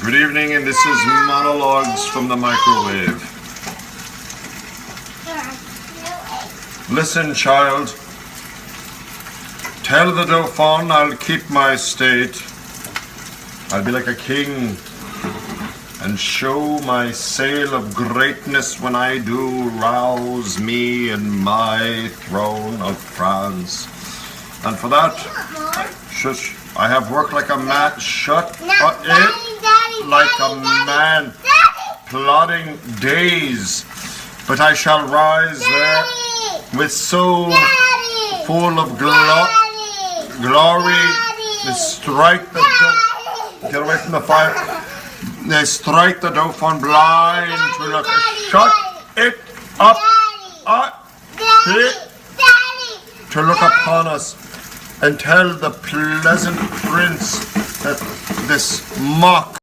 Good evening, and this is Monologues from the Microwave. Listen, child. Tell the Dauphin I'll keep my state. I'll be like a king and show my sail of greatness when I do rouse me in my throne of France. And for that, shush, I have worked like a man. Shut up, like a man, plodding days. But I shall rise there with soul full of glory. They strike the get away from the fire. They strike the Dauphin blind to look. Shut it up, to look upon us and tell the pleasant prince that this mock